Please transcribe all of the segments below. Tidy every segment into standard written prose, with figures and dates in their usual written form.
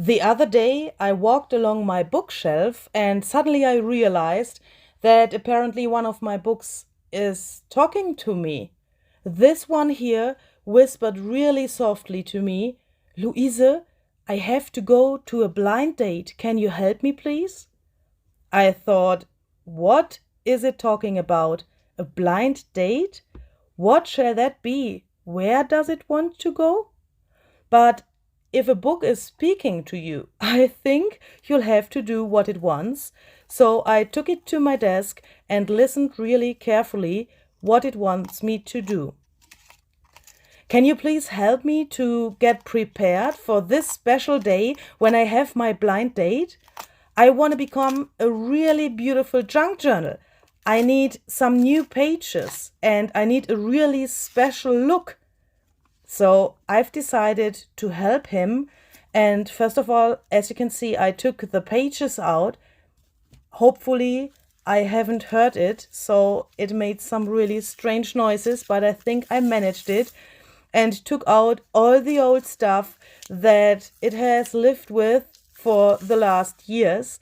The other day, I walked along my bookshelf and suddenly I realized that apparently one of my books is talking to me. This one here whispered really softly to me, Luise, I have to go to a blind date. Can you help me, please? I thought, what is it talking about? A blind date? What shall that be? Where does it want to go? But if a book is speaking to you, I think you'll have to do what it wants. So I took it to my desk and listened really carefully what it wants me to do. Can you please help me to get prepared for this special day when I have my blind date? I want to become a really beautiful junk journal. I need some new pages and I need a really special look. So I've decided to help him. And first of all, as you can see, I took the pages out. Hopefully I haven't hurt it, so it made some really strange noises, but I think I managed it and took out all the old stuff that it has lived with for the last years,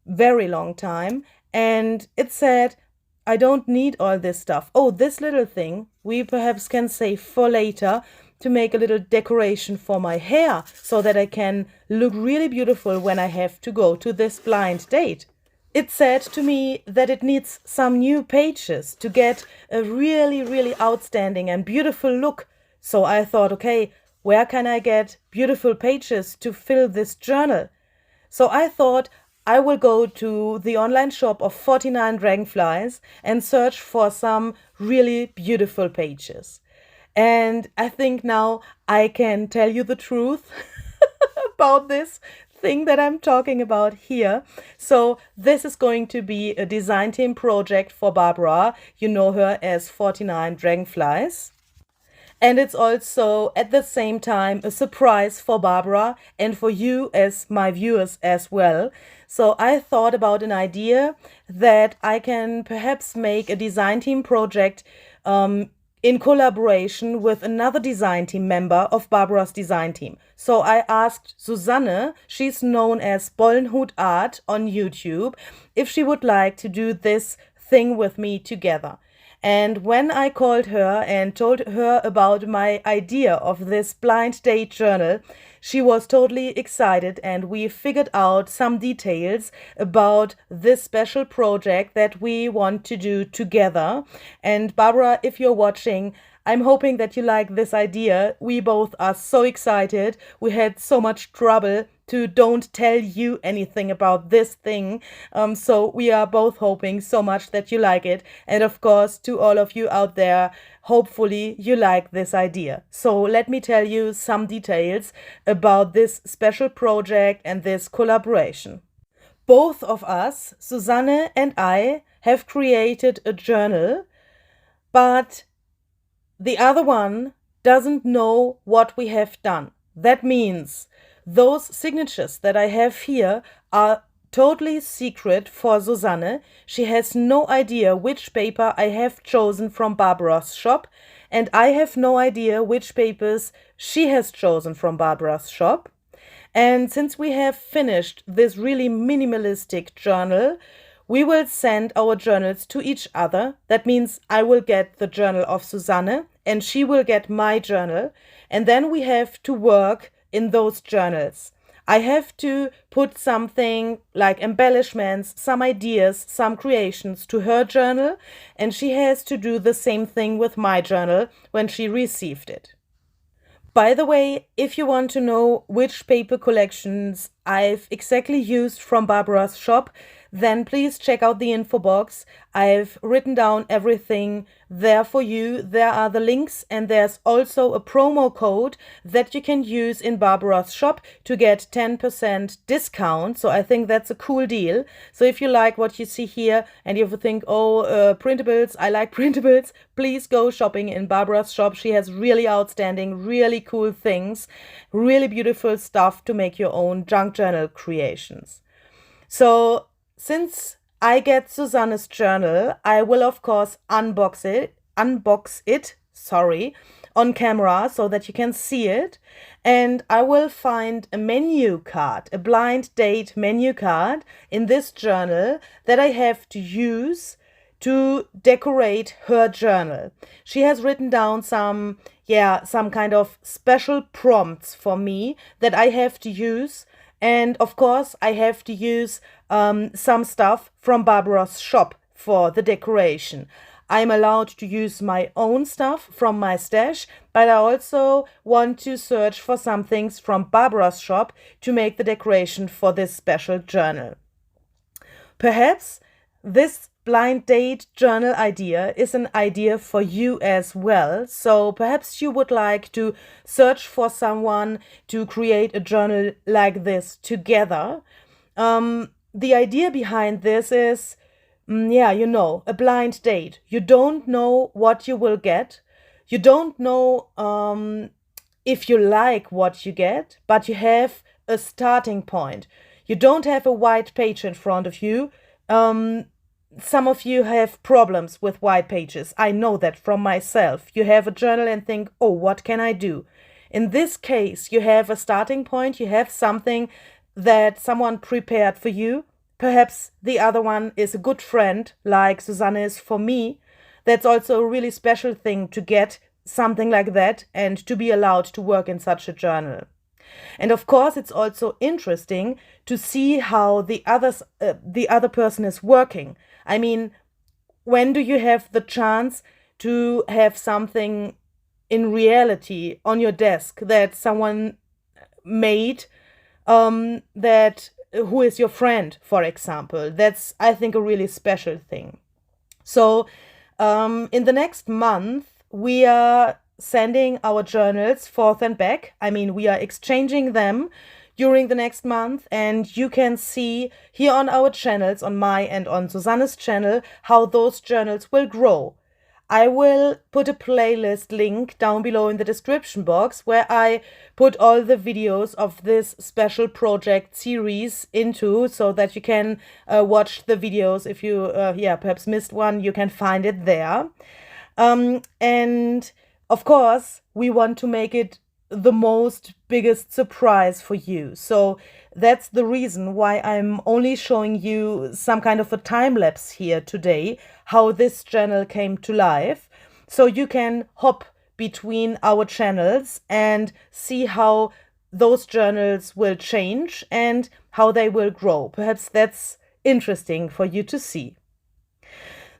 very long time. And it said, I don't need all this stuff. Oh, this little thing we perhaps can save for later to make a little decoration for my hair so that I can look really beautiful when I have to go to this blind date. It said to me that it needs some new pages to get a really, really outstanding and beautiful look. So I thought, okay, where can I get beautiful pages to fill this journal? So I thought I will go to the online shop of 49 Dragonflies and search for some really beautiful pages. And I think now I can tell you the truth about this thing that I'm talking about here. So this is going to be a design team project for Barbara. You know her as 49 Dragonflies. And it's also at the same time a surprise for Barbara and for you as my viewers as well. So I thought about an idea that I can perhaps make a design team project in collaboration with another design team member of Barbara's design team. So I asked Susanne, she's known as Bollenhut Art on YouTube, if she would like to do this thing with me together. And when I called her and told her about my idea of this blind date journal, she was totally excited and we figured out some details about this special project that we want to do together. And Barbara, if you're watching, I'm hoping that you like this idea. We both are so excited. We had so much trouble to don't tell you anything about this thing. So we are both hoping so much that you like it. And of course, to all of you out there, hopefully you like this idea. So let me tell you some details about this special project and this collaboration. Both of us, Susanne and I, have created a journal, but the other one doesn't know what we have done. That means those signatures that I have here are totally secret for Susanne. She has no idea which paper I have chosen from Barbara's shop, and I have no idea which papers she has chosen from Barbara's shop. And since we have finished this really minimalistic journal, we will send our journals to each other. That means I will get the journal of Susanne and she will get my journal. And then we have to work in those journals. I have to put something like embellishments, some ideas, some creations to her journal, and she has to do the same thing with my journal when she received it. By the way, if you want to know which paper collections I've exactly used from Barbara's shop, then please check out the info box. I've written down everything there for you. There are the links and there's also a promo code that you can use in Barbara's shop to get 10% discount. So I think that's a cool deal. So if you like what you see here and you think, oh, printables, I like printables, please go shopping in Barbara's shop. She has really outstanding, really cool things, really beautiful stuff to make your own junk journal creations. So since I get Susanne's journal, I will of course unbox it on camera so that you can see it. and I will find a menu card, a blind date menu card in this journal that I have to use to decorate her journal. She has written down some kind of special prompts for me that I have to use. And of course, I have to use some stuff from Barbara's shop for the decoration. I'm allowed to use my own stuff from my stash, but I also want to search for some things from Barbara's shop to make the decoration for this special journal. Perhaps this blind date journal idea is an idea for you as well. So perhaps you would like to search for someone to create a journal like this together. The idea behind this is, a blind date. You don't know what you will get. You don't know if you like what you get, but you have a starting point. You don't have a white page in front of you. Some of you have problems with white pages. I know that from myself. You have a journal and think, oh, what can I do? In this case, you have a starting point. You have something that someone prepared for you. Perhaps the other one is a good friend, like Susanne is for me. That's also a really special thing to get something like that and to be allowed to work in such a journal. And of course, it's also interesting to see how the other person is working. I mean, when do you have the chance to have something in reality on your desk that someone made, that who is your friend, for example? That's, I think, a really special thing. So in the next month, we are sending our journals forth and back. I mean, we are exchanging them during the next month, and you can see here on our channels, on my and on Susanne's channel, how those journals will grow. I will put a playlist link down below in the description box where I put all the videos of this special project series into, so that you can watch the videos. If you perhaps missed one, you can find it there. And of course, we want to make it the biggest surprise for you. So that's the reason why I'm only showing you some kind of a time lapse here today, how this channel came to life. So you can hop between our channels and see how those journals will change and how they will grow. Perhaps that's interesting for you to see.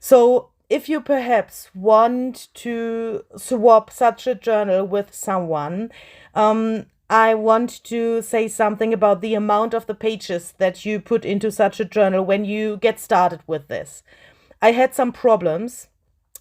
So if you perhaps want to swap such a journal with someone, I want to say something about the amount of the pages that you put into such a journal when you get started with this. I had some problems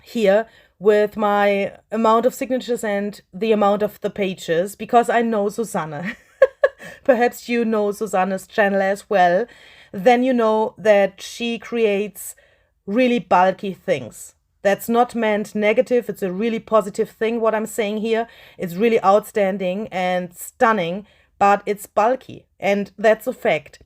here with my amount of signatures and the amount of the pages, because I know Susanne. Perhaps you know Susanne's channel as well. Then you know that she creates really bulky things. That's not meant negative. It's a really positive thing, what I'm saying here. It's really outstanding and stunning, but it's bulky, and that's a fact.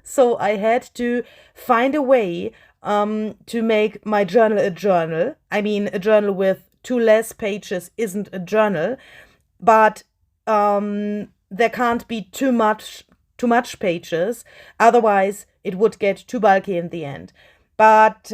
So I had to find a way to make my journal a journal. I mean, a journal with 2 less pages isn't a journal, but there can't be too much pages. Otherwise, it would get too bulky in the end. But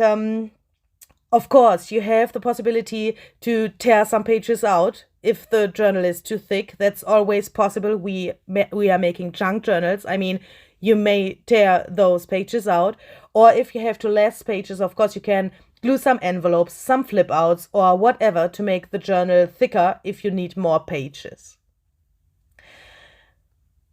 of course, you have the possibility to tear some pages out if the journal is too thick. That's always possible. We are making junk journals. I mean, you may tear those pages out. Or if you have less pages, of course, you can glue some envelopes, some flip outs, or whatever to make the journal thicker if you need more pages.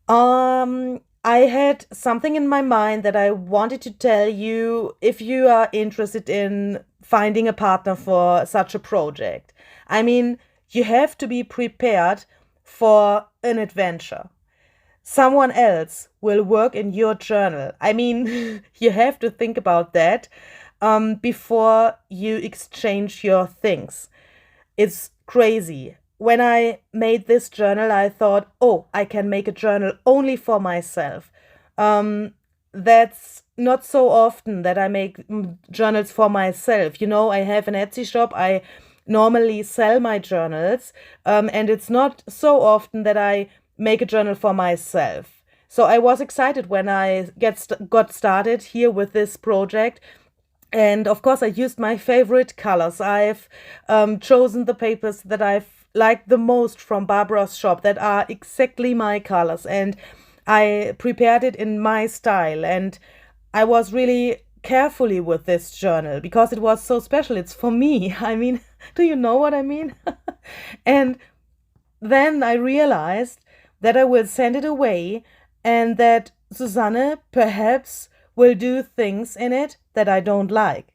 I had something in my mind that I wanted to tell you if you are interested in finding a partner for such a project. I mean, you have to be prepared for an adventure. Someone else will work in your journal. I mean, you have to think about that before you exchange your things. It's crazy. When I made this journal, I thought, oh, I can make a journal only for myself. That's not so often that I make journals for myself. You know, I have an Etsy shop. I normally sell my journals, and it's not so often that I make a journal for myself. So I was excited when I got started here with this project. And of course, I used my favorite colors. I've chosen the papers that I've liked the most from Barbara's shop that are exactly my colors. And I prepared it in my style. And I was really carefully with this journal because it was so special. It's for me. I mean, do you know what I mean? And then I realized that I will send it away and that Susanne perhaps will do things in it that I don't like.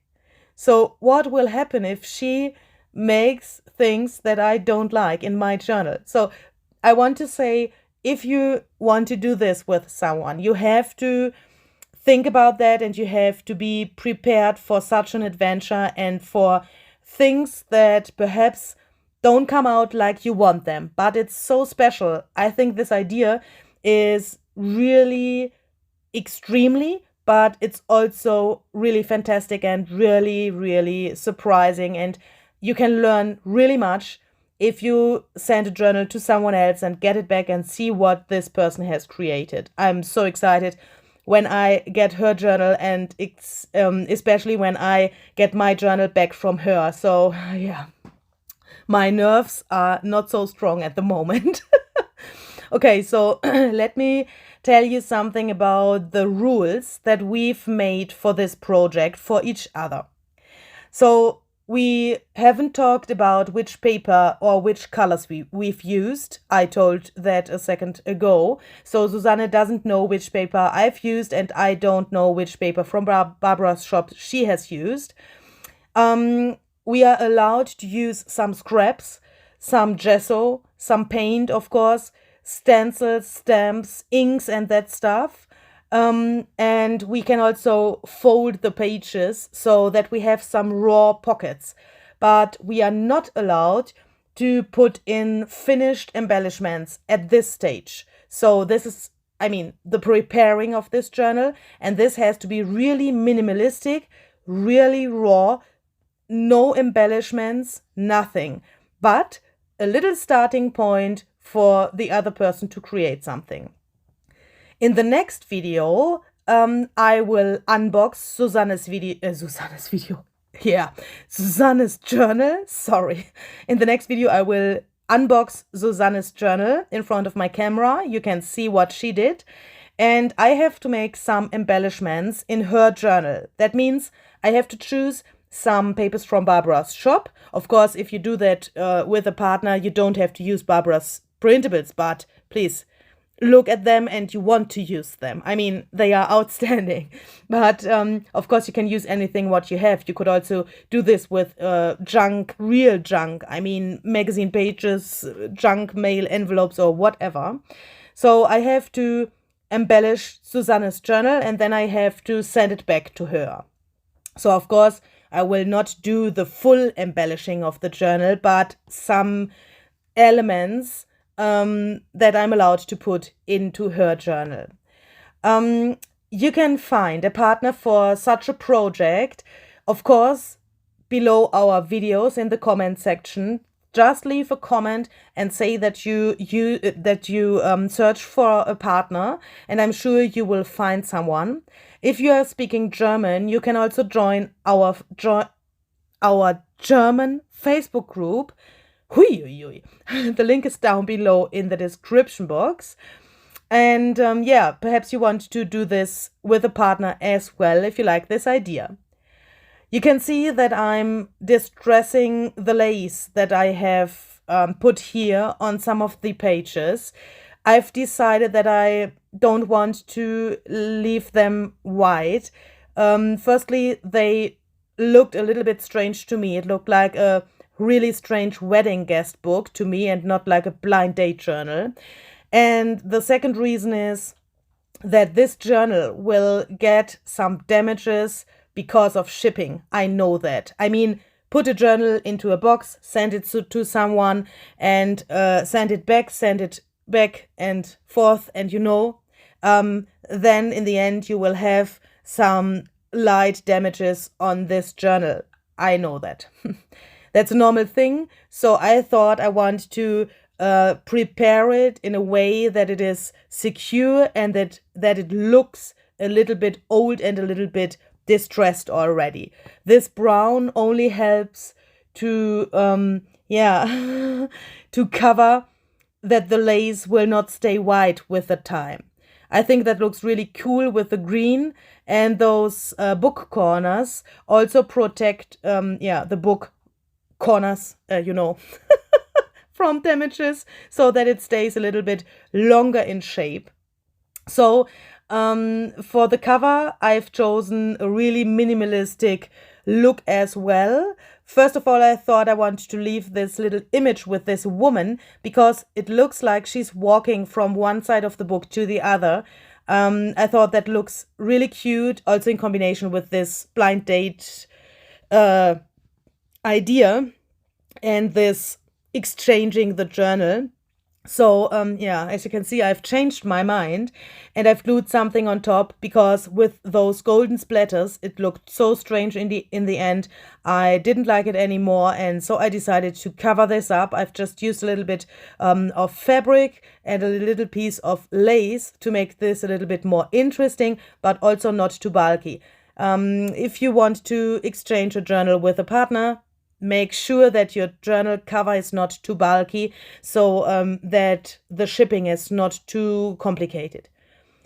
So what will happen if she makes things that I don't like in my journal? So I want to say, if you want to do this with someone, you have to think about that and you have to be prepared for such an adventure and for things that perhaps don't come out like you want them, but it's so special. I think this idea is really extremely, but it's also really fantastic and really, really surprising. And you can learn really much if you send a journal to someone else and get it back and see what this person has created. I'm so excited when I get her journal, and it's especially when I get my journal back from her. So yeah, my nerves are not so strong at the moment. Okay, so let me tell you something about the rules that we've made for this project for each other. So we haven't talked about which paper or which colors we've used. I told that a second ago. So Susanne doesn't know which paper I've used, and I don't know which paper from Barbara's shop she has used. We are allowed to use some scraps, some gesso, some paint, of course, stencils, stamps, inks, and that stuff. And we can also fold the pages so that we have some raw pockets. But we are not allowed to put in finished embellishments at this stage. So this is, I mean, the preparing of this journal. And this has to be really minimalistic, really raw, no embellishments, nothing. But a little starting point for the other person to create something. In the next video, I will unbox Susanne's journal. Sorry. In the next video, I will unbox Susanne's journal in front of my camera. You can see what she did. And I have to make some embellishments in her journal. That means I have to choose some papers from Barbara's shop. Of course, if you do that with a partner, you don't have to use Barbara's printables, but please look at them and you want to use them. I mean, they are outstanding. But of course, you can use anything what you have. You could also do this with junk, real junk. I mean, magazine pages, junk mail envelopes or whatever. So I have to embellish Susanne's journal and then I have to send it back to her. So of course, I will not do the full embellishing of the journal, but some elements that I'm allowed to put into her journal. You can find a partner for such a project, of course, below our videos in the comment section. Just leave a comment and say that you search for a partner, and I'm sure you will find someone. If you are speaking German, you can also join our German Facebook group. The link is down below in the description box. And yeah, perhaps you want to do this with a partner as well if you like this idea. You can see that I'm distressing the lace that I have put here on some of the pages. I've decided that I don't want to leave them white. Firstly, they looked a little bit strange to me. It looked like a really strange wedding guest book to me and not like a blind date journal. And the second reason is that this journal will get some damages because of shipping. I know that. I mean, put a journal into a box, send it to someone and send it back and forth, and then in the end you will have some light damages on this journal. I know that. That's a normal thing. So I thought I want to prepare it in a way that it is secure and that it looks a little bit old and a little bit distressed already. This brown only helps to to cover that the lace will not stay white with the time. I think that looks really cool with the green, and those book corners also protect the book corners, from damages, so that it stays a little bit longer in shape. So for the cover, I've chosen a really minimalistic look as well. First of all, I thought I wanted to leave this little image with this woman because it looks like she's walking from one side of the book to the other. I thought that looks really cute, also in combination with this blind date idea and this exchanging the journal. So as you can see, I've changed my mind and I've glued something on top because with those golden splatters, it looked so strange in the end. I didn't like it anymore, and so I decided to cover this up. I've just used a little bit of fabric and a little piece of lace to make this a little bit more interesting, but also not too bulky. If you want to exchange a journal with a partner, make sure that your journal cover is not too bulky, so that the shipping is not too complicated.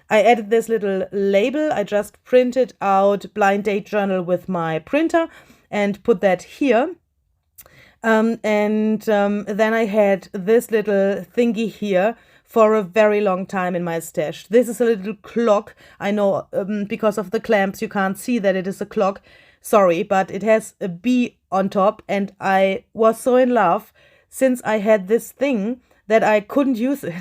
I added this little label. I just printed out blind date journal with my printer and put that here. Then I had this little thingy here for a very long time in my stash. This is a little clock. I know because of the clamps you can't see that it is a clock. Sorry, but it has a bee on top, and I was so in love since I had this thing that I couldn't use it.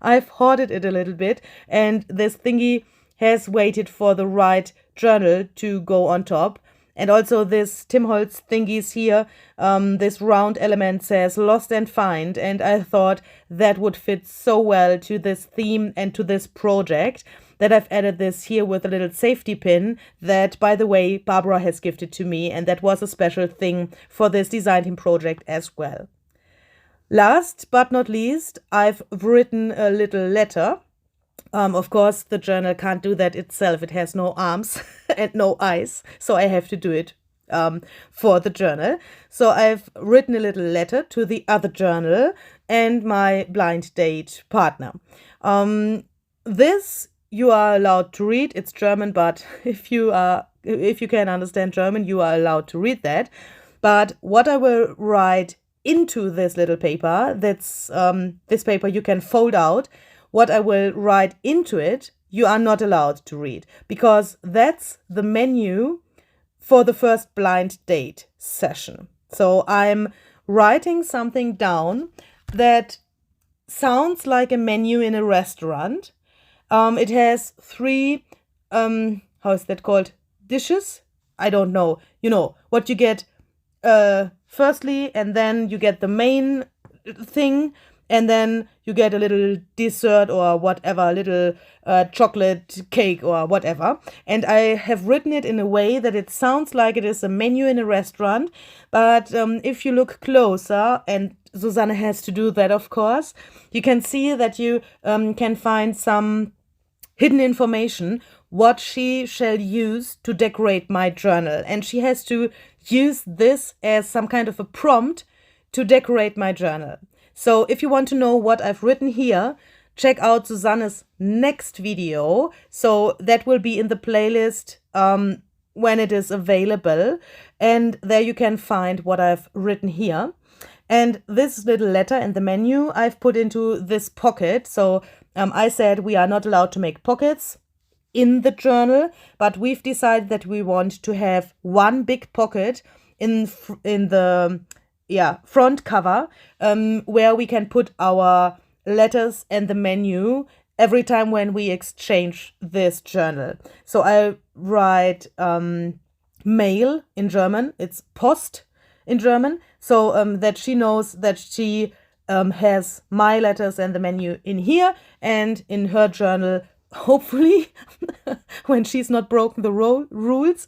I've hoarded it a little bit, and this thingy has waited for the right journal to go on top. And also this Tim Holtz thingies here, this round element says lost and find, and I thought that would fit so well to this theme and to this project that I've added this here with a little safety pin that, by the way, Barbara has gifted to me, and that was a special thing for this design team project as well. Last but not least, I've written a little letter. Of course, the journal can't do that itself. It has no arms and no eyes, so I have to do it for the journal. So I've written a little letter to the other journal and my blind date partner. This you are allowed to read. It's German, but if you can understand German, you are allowed to read that. But what I will write into this little paper, that's this paper you can fold out. What I will write into it, you are not allowed to read, because that's the menu for the first blind date session. So I'm writing something down that sounds like a menu in a restaurant. It has 3, how is that called? Dishes? I don't know. You know, what you get firstly, and then you get the main thing, and then you get a little dessert or whatever, a little chocolate cake or whatever. And I have written it in a way that it sounds like it is a menu in a restaurant. But if you look closer, and Susanne has to do that, of course, you can see that you can find some hidden information, what she shall use to decorate my journal. And she has to use this as some kind of a prompt to decorate my journal. So if you want to know what I've written here, check out Susanne's next video. So that will be in the playlist when it is available. And there you can find what I've written here. And this little letter and the menu I've put into this pocket. So I said we are not allowed to make pockets in the journal, but we've decided that we want to have one big pocket in the front cover where we can put our letters and the menu every time when we exchange this journal. So I write Mail in German. It's Post in German, so that she knows that she has my letters and the menu in here, and in her journal, hopefully, when she's not broken the rules,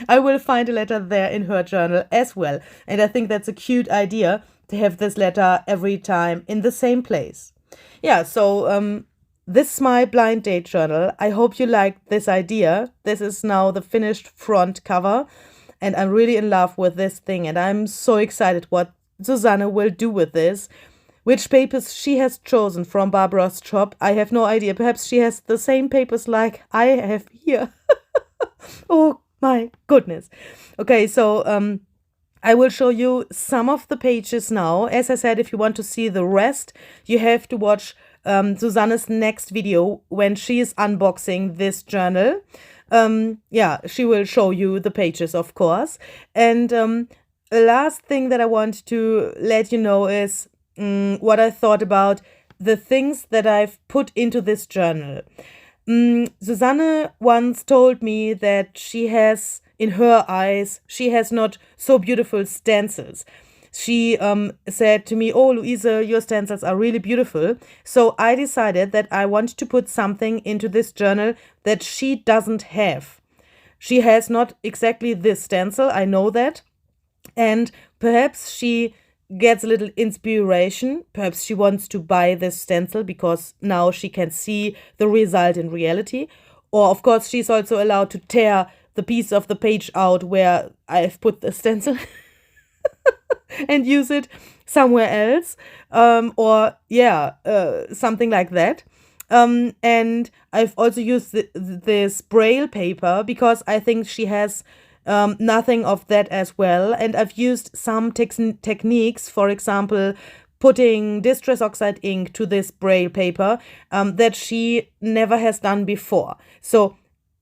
I will find a letter there in her journal as well. And I think that's a cute idea have this letter every time in the same place. Yeah, so this is my blind date journal. I hope you liked this idea. This is now the finished front cover, and I'm really in love with this thing, and I'm so excited what Susanne will do with this. Which papers she has chosen from Barbara's shop, I have no idea. Perhaps she has the same papers like I have here. Oh my goodness. Okay, so I will show you some of the pages now. As I said, if you want to see the rest, you have to watch Susanne's next video when she is unboxing this journal. Yeah, she will show you the pages, of course. And last thing that I want to let you know is what I thought about the things that I've put into this journal. Susanne once told me that she has, in her eyes, she has not so beautiful stencils. She said to me, "Oh, Luise, your stencils are really beautiful." So I decided that I want to put something into this journal that she doesn't have. She has not exactly this stencil, I know that. And perhaps she gets a little inspiration. Perhaps she wants to buy this stencil because now she can see the result in reality. Or, of course, she's also allowed to tear the piece of the page out where I've put the stencil and use it somewhere else. Or, yeah, something like that. And I've also used this braille paper because I think she has nothing of that as well. And I've used some techniques, for example, putting distress oxide ink to this braille paper that she never has done before. So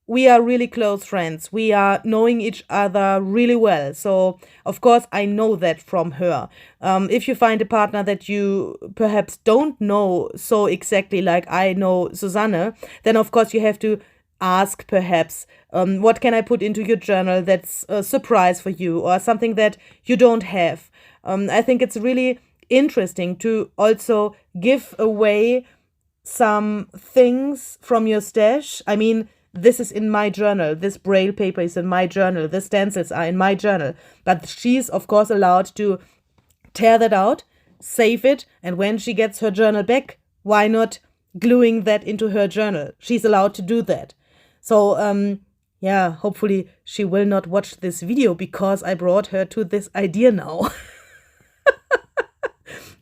we are really close friends. We are knowing each other really well. So, of course, I know that from her. If you find a partner that you perhaps don't know so exactly like I know Susanne, then, of course, you have to ask perhaps, what can I put into your journal that's a surprise for you or something that you don't have. I think it's really interesting to also give away some things from your stash. I mean, this is in my journal. This braille paper is in my journal. The stencils are in my journal. But she's, of course, allowed to tear that out, save it, and when she gets her journal back, why not gluing that into her journal? She's allowed to do that. So, yeah, hopefully she will not watch this video because I brought her to this idea now.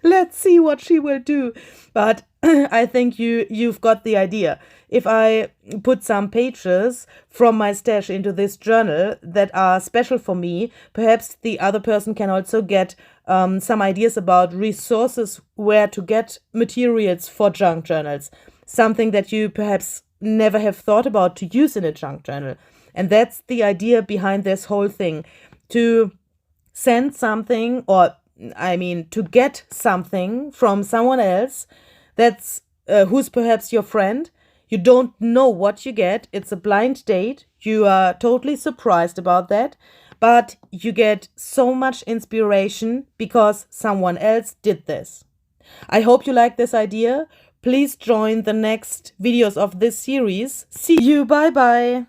Let's see what she will do. But I think you've got the idea. If I put some pages from my stash into this journal that are special for me, perhaps the other person can also get some ideas about resources where to get materials for junk journals. Something that you perhaps never have thought about to use in a junk journal. And that's the idea behind this whole thing. To send something, or I mean, to get something from someone else that's who's perhaps your friend. You don't know what you get. It's a blind date. You are totally surprised about that. But you get so much inspiration because someone else did this. I hope you like this idea. Please join the next videos of this series. See you. Bye bye.